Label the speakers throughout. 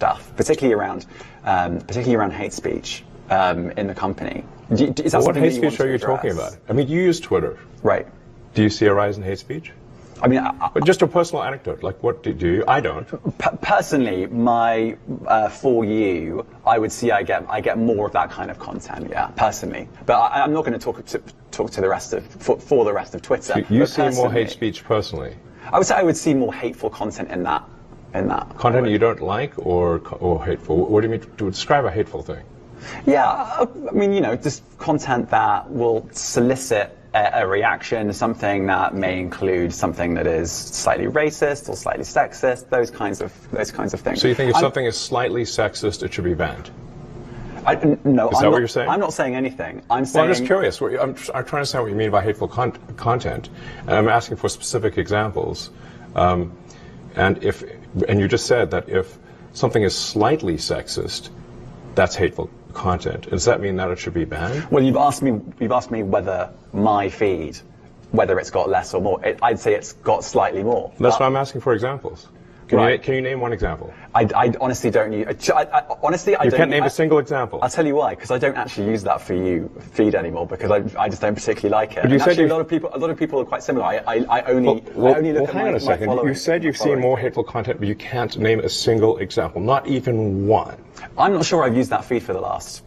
Speaker 1: stuff, particularly around hate speech in the company. Is that
Speaker 2: what hate speech are you
Speaker 1: address?
Speaker 2: talking about? I mean, you use Twitter.
Speaker 1: Right.
Speaker 2: Do you see a rise in hate speech?
Speaker 1: I mean,
Speaker 2: But just a personal anecdote. Like, what do you? I don't.
Speaker 1: Personally, for you, I would see I get more of that kind of content. Yeah, personally, but I'm not going to talk to the rest of for the rest of Twitter.
Speaker 2: So you see more hate speech personally.
Speaker 1: I would say I would see more hateful content in that.
Speaker 2: Content you don't like or hateful. What do you mean to describe a hateful thing?
Speaker 1: Yeah, I mean, just content that will solicit a reaction, something that may include something that is slightly racist or slightly sexist, those kinds of things.
Speaker 2: So you think if something is slightly sexist, it should be banned?
Speaker 1: No,
Speaker 2: is that what you're saying?
Speaker 1: I'm not saying anything. I'm saying.
Speaker 2: Well, I'm just curious. I'm trying to understand what you mean by hateful content, and I'm asking for specific examples. And you just said that if something is slightly sexist, that's hateful content. Does that mean that it should be banned?
Speaker 1: Well, you've asked me whether my feed, whether it's got less or more. I'd say it's got slightly more.
Speaker 2: That's why I'm asking for examples. Can you name one example?
Speaker 1: I honestly don't use. Honestly, I
Speaker 2: you
Speaker 1: don't.
Speaker 2: can't name a single example.
Speaker 1: I'll tell you why. Because I don't actually use that for you feed anymore. Because I just don't particularly like it.
Speaker 2: But you said
Speaker 1: actually, a lot of people are quite similar. I only look at
Speaker 2: hang on a second. You said you've seen more hateful content, but you can't name a single example, not even one.
Speaker 1: I'm not sure I've used that feed for the last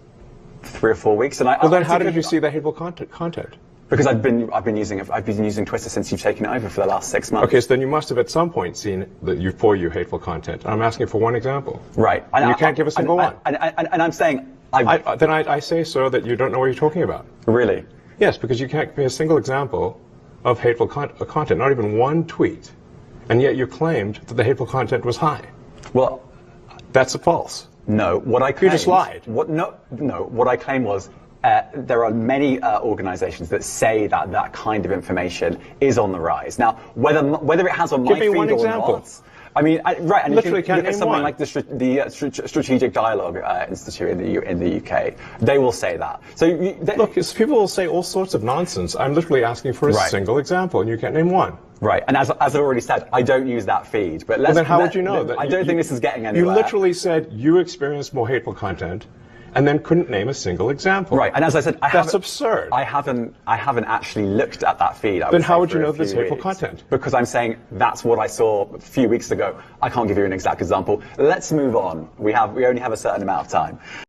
Speaker 1: 3 or 4 weeks. And
Speaker 2: well, then how did you see the hateful content?
Speaker 1: Because I've been using Twitter since you've taken it over for the last 6 months.
Speaker 2: Okay, so then you must have at some point seen for you hateful content. I'm asking for one example.
Speaker 1: Right.
Speaker 2: And you can't give a single one.
Speaker 1: And I'm saying
Speaker 2: I say, sir, that you don't know what you're talking about.
Speaker 1: Really?
Speaker 2: Yes, because you can't give me a single example of hateful content, not even one tweet, and yet you claimed that the hateful content was high.
Speaker 1: Well,
Speaker 2: that's false.
Speaker 1: No, what I claimed,
Speaker 2: you just lied.
Speaker 1: What I claimed was there are many organizations that say that that kind of information is on the rise. Now, whether it has on my feed or not. I mean, right, and
Speaker 2: literally
Speaker 1: you can look at something
Speaker 2: one.
Speaker 1: like the Strategic Dialogue Institute in the UK. They will say that. So
Speaker 2: look, people will say all sorts of nonsense. I'm literally asking for a single example, and you can't name one.
Speaker 1: Right, and as I already said, I don't use that feed. But
Speaker 2: then how would you know that?
Speaker 1: I don't think this is getting anywhere.
Speaker 2: You literally said you experienced more hateful content, and then couldn't name a single example.
Speaker 1: Right, and as I said,
Speaker 2: that's absurd.
Speaker 1: I haven't actually looked at that feed.
Speaker 2: Then how would you know this hateful content?
Speaker 1: Because I'm saying that's what I saw a few weeks ago. I can't give you an exact example. Let's move on. We only have a certain amount of time.